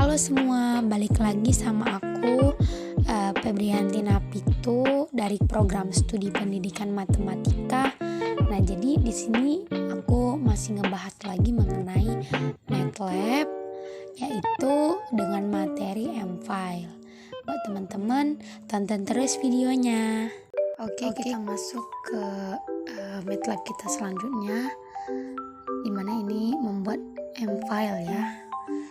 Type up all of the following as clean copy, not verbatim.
Halo semua, balik lagi sama aku Febrianti Napitu dari program studi pendidikan matematika. Nah, jadi di sini aku masih ngebahas lagi mengenai MATLAB, yaitu dengan materi M-File. Buat teman-teman, tonton terus videonya. Oke, kita masuk ke MATLAB kita selanjutnya, dimana ini membuat M-File ya.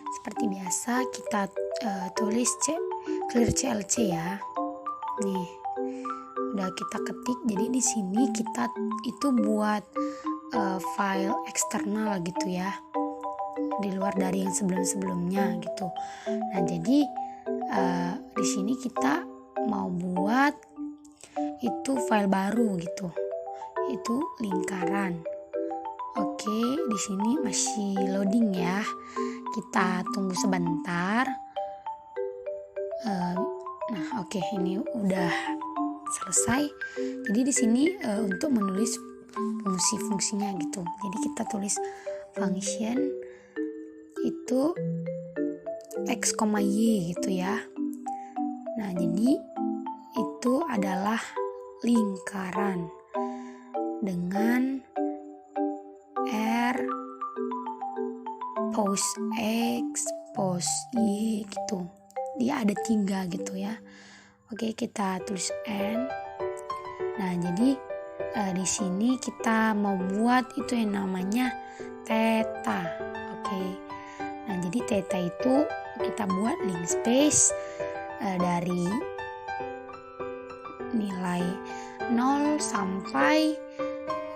Seperti biasa kita tulis clear CLC ya. Nih, udah kita ketik. Jadi di sini kita itu buat file eksternal gitu ya, di luar dari yang sebelum-sebelumnya gitu. Nah, jadi di sini kita mau buat itu file baru gitu, itu lingkaran. Oke, di sini masih loading ya. Kita tunggu sebentar. Nah, oke, ini udah selesai. Jadi di sini untuk menulis fungsi-fungsinya gitu. Jadi kita tulis function itu x, y gitu ya. Nah, jadi itu adalah lingkaran dengan R pos X, pos Y gitu. Dia ada 3 gitu ya. Oke, kita tulis N. Nah, jadi di sini kita mau buat itu yang namanya theta. Oke. Nah, jadi theta itu kita buat link space dari nilai 0 sampai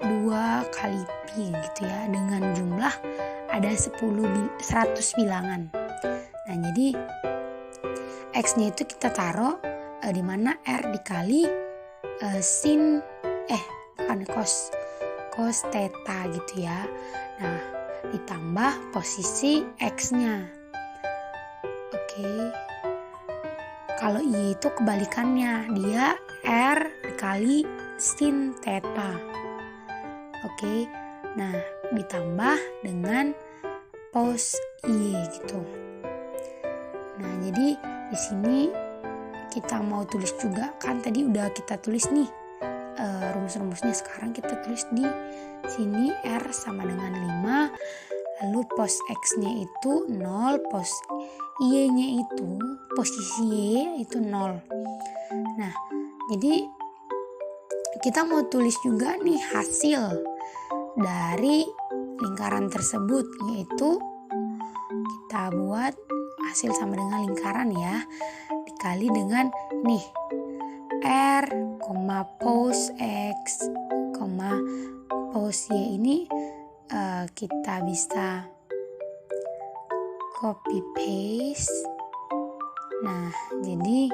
2 kali pi gitu ya, dengan jumlah ada 100 bilangan. Nah, jadi X-nya itu kita taruh di mana R dikali sin cos theta gitu ya. Nah, ditambah posisi X-nya. Oke. Kalau Y itu kebalikannya, dia R dikali sin theta. Oke. Nah, ditambah dengan pos Y gitu. Nah, jadi di sini kita mau tulis juga, kan tadi udah kita tulis nih rumus-rumusnya. Sekarang kita tulis di sini R sama dengan 5, lalu pos X-nya itu 0, pos Y-nya itu posisi Y itu 0. Nah, jadi kita mau tulis juga nih hasil dari lingkaran tersebut, yaitu kita buat hasil sama dengan lingkaran ya, dikali dengan nih R, pos X, pos Y ini kita bisa copy paste. Nah, jadi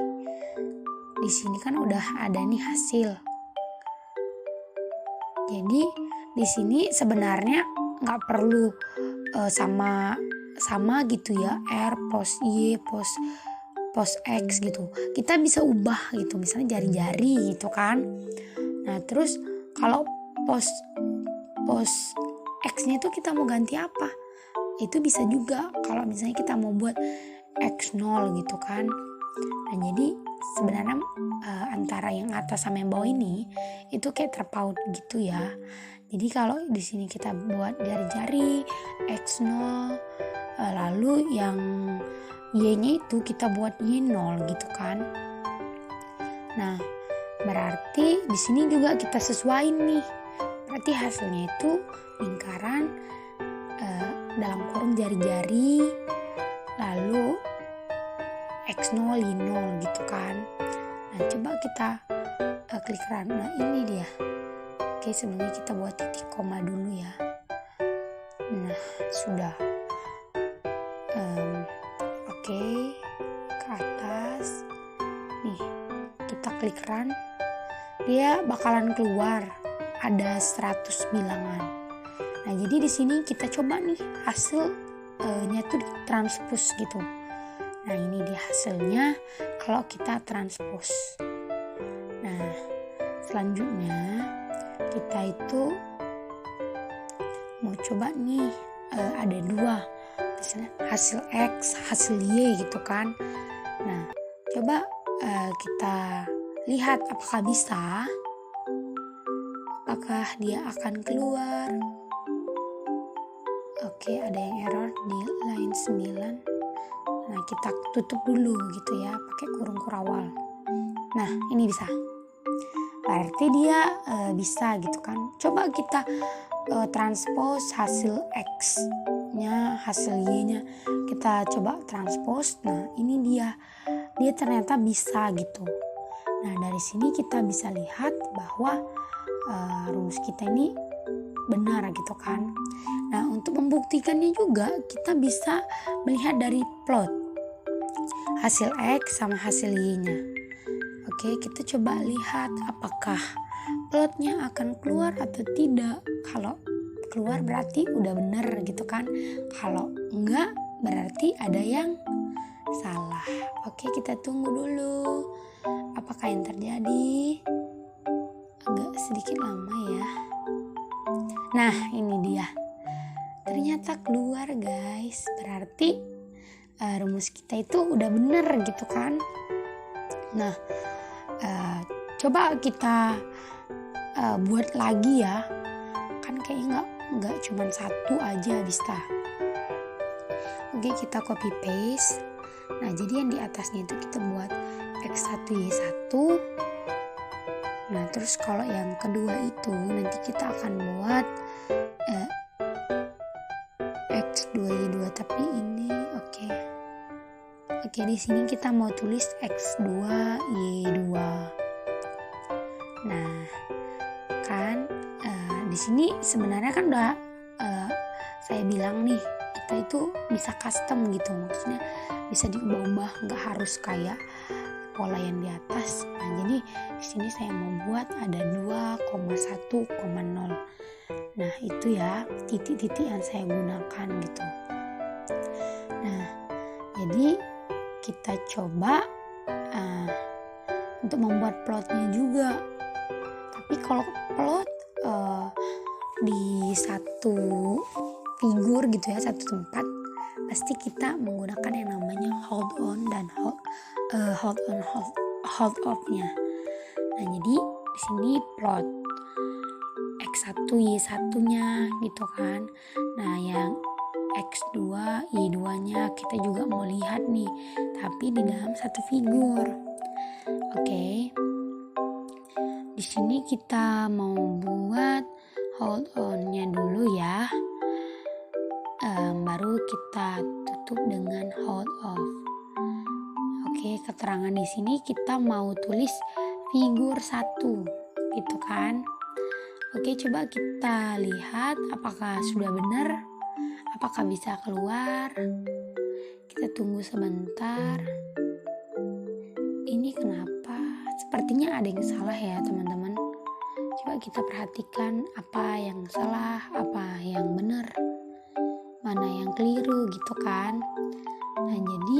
di sini kan udah ada nih hasil. Jadi di sini sebenarnya nggak perlu sama gitu ya, R pos Y pos X gitu. Kita bisa ubah gitu, misalnya jari-jari gitu kan. Nah, terus kalau pos X-nya itu kita mau ganti apa? Itu bisa juga kalau misalnya kita mau buat X0 gitu kan. Nah, jadi sebenarnya antara yang atas sama yang bawah ini itu kayak terpaut gitu ya. Jadi kalau di sini kita buat jari-jari X0, lalu yang Y-nya itu kita buat Y0 gitu kan. Nah, berarti di sini juga kita sesuaiin nih. Berarti hasilnya itu lingkaran dalam kurung jari-jari, lalu X0, Y0 gitu kan. Nah, coba kita klik run. Nah, ini dia. Oke, sebenarnya kita buat titik koma dulu ya. Nah, sudah. Oke, ke atas. Nih, kita klik run. Dia bakalan keluar ada 100 bilangan. Nah, jadi di sini kita coba nih hasilnya tuh ditranspos gitu. Nah, ini dia hasilnya kalau kita transpose. Nah, selanjutnya kita itu mau coba nih ada 2 misalnya hasil X, hasil Y gitu kan. Nah, coba kita lihat apakah bisa, apakah dia akan keluar. Oke, ada yang error di line 9. Nah, kita tutup dulu gitu ya, pakai kurung kurawal. Nah, ini bisa. Berarti dia bisa gitu kan. Coba kita transpose hasil X-nya, hasil Y-nya. Kita coba transpose. Nah, ini dia ternyata bisa gitu. Nah, dari sini kita bisa lihat bahwa rumus kita ini benar gitu kan. Nah, untuk membuktikannya juga kita bisa melihat dari plot hasil X sama hasil Y-nya. Oke, kita coba lihat apakah plotnya akan keluar atau tidak. Kalau keluar berarti udah benar gitu kan. Kalau enggak berarti ada yang salah. Oke, kita tunggu dulu apakah yang terjadi. Agak sedikit lama ya. Nah, ini dia. Ternyata keluar guys. Berarti rumus kita itu udah bener gitu kan. Nah, coba kita buat lagi ya. Kan kayaknya nggak cuma satu aja bisa. Oke, kita copy paste. Nah, jadi yang di atasnya itu kita buat X1 Y1. Nah, terus kalau yang kedua itu nanti kita akan buat X2 Y2, tapi ini Oke, di sini kita mau tulis X2 Y2. Nah, kan di sini sebenarnya kan udah saya bilang nih, kita itu bisa custom gitu, maksudnya bisa diubah-ubah, nggak harus kayak pola yang di atas. Nah, jadi di sini saya mau buat ada 2,1,0. Nah, itu ya titik-titik yang saya gunakan gitu. Nah, jadi kita coba untuk membuat plotnya juga. Tapi kalau plot di satu figur gitu ya, satu tempat, pasti kita menggunakan yang namanya hold on dan hold off-nya. Nah, jadi di sini plot X1 Y1-nya gitu kan. Nah, yang X2 Y2-nya kita juga mau lihat nih, tapi di dalam satu figur. Oke. Di sini kita mau buat hold on-nya dulu ya. Baru kita tutup dengan hold off. Oke, keterangan di sini kita mau tulis figur 1 gitu kan. Oke, coba kita lihat apakah sudah benar, apakah bisa keluar. Kita tunggu sebentar. Ini kenapa? Sepertinya ada yang salah ya teman-teman. Coba kita perhatikan apa yang salah, apa yang benar, mana yang keliru gitu kan. Nah, jadi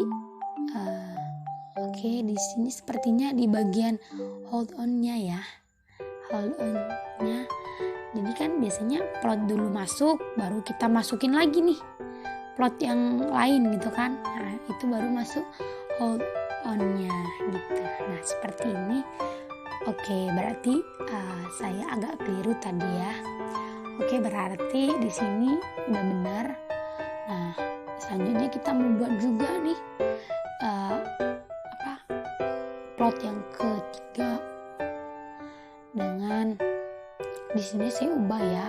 oke, di sini sepertinya di bagian hold on-nya ya. Hold on-nya. Jadi kan biasanya plot dulu masuk, baru kita masukin lagi nih plot yang lain gitu kan. Nah, itu baru masuk hold on-nya gitu. Nah, seperti ini. Oke, berarti saya agak keliru tadi ya. Oke, berarti di sini udah benar. Nah, selanjutnya kita membuat juga nih plot yang ketiga dengan di sini saya ubah ya.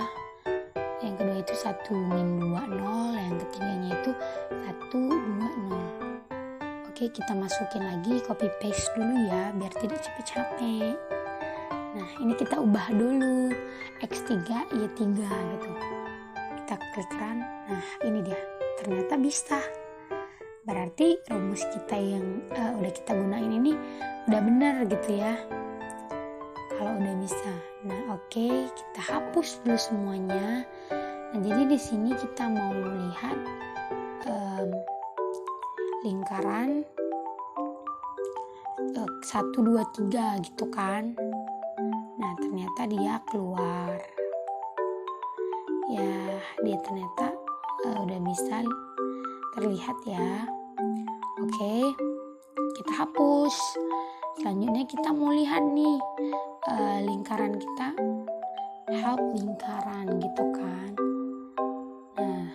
Yang kedua itu 1-20, yang ketiganya itu 120. Oke, kita masukin lagi, copy paste dulu ya biar tidak capek-capek. Nah, ini kita ubah dulu X3 Y3 gitu. Kita klik run. Nah, ini dia. Ternyata bisa. Berarti rumus kita yang udah kita gunain ini udah benar gitu ya. Kalau udah bisa. Nah, oke, kita hapus dulu semuanya. Nah, jadi di sini kita mau lihat lingkaran 1, 2, 3 gitu kan. Nah, ternyata dia keluar. Ya, dia ternyata udah bisa terlihat ya. Oke, kita hapus. Selanjutnya kita mau lihat nih lingkaran kita, help lingkaran gitu kan. Nah,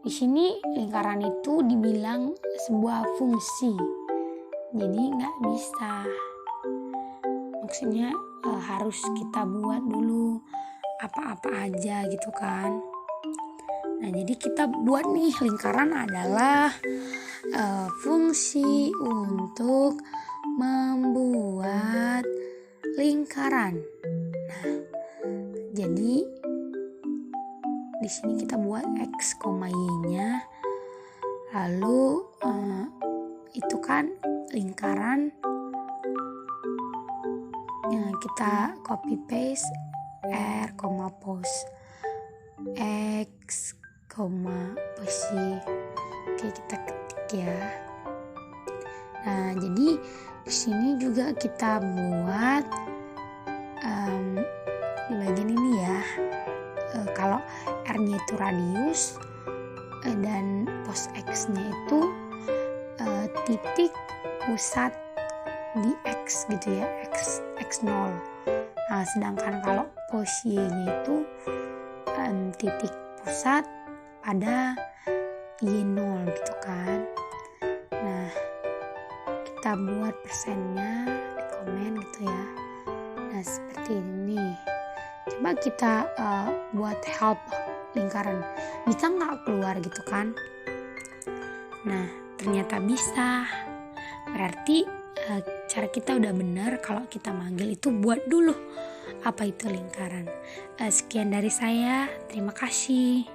di sini lingkaran itu dibilang sebuah fungsi, jadi nggak bisa. Maksudnya harus kita buat dulu apa-apa aja gitu kan. Nah, jadi kita buat nih lingkaran adalah fungsi untuk membuat lingkaran. Nah, jadi di sini kita buat X, Y-nya. Lalu itu kan lingkaran. Kita copy paste R, pos X, posisi. Oke, kita ketik ya. Nah, jadi di sini juga kita buat di bagian ini ya. Kalau R-nya itu radius dan pos X-nya itu titik pusat di X gitu ya, X0. Nah, sedangkan kalau pos Y-nya itu titik pusat pada Y0 gitu kan. Nah, kita buat persennya di komen gitu ya. Nah, seperti ini. Coba kita buat help lingkaran, bisa nggak keluar gitu kan? Nah, ternyata bisa. Berarti cara kita udah benar kalau kita manggil itu buat dulu apa itu lingkaran. Sekian dari saya, terima kasih.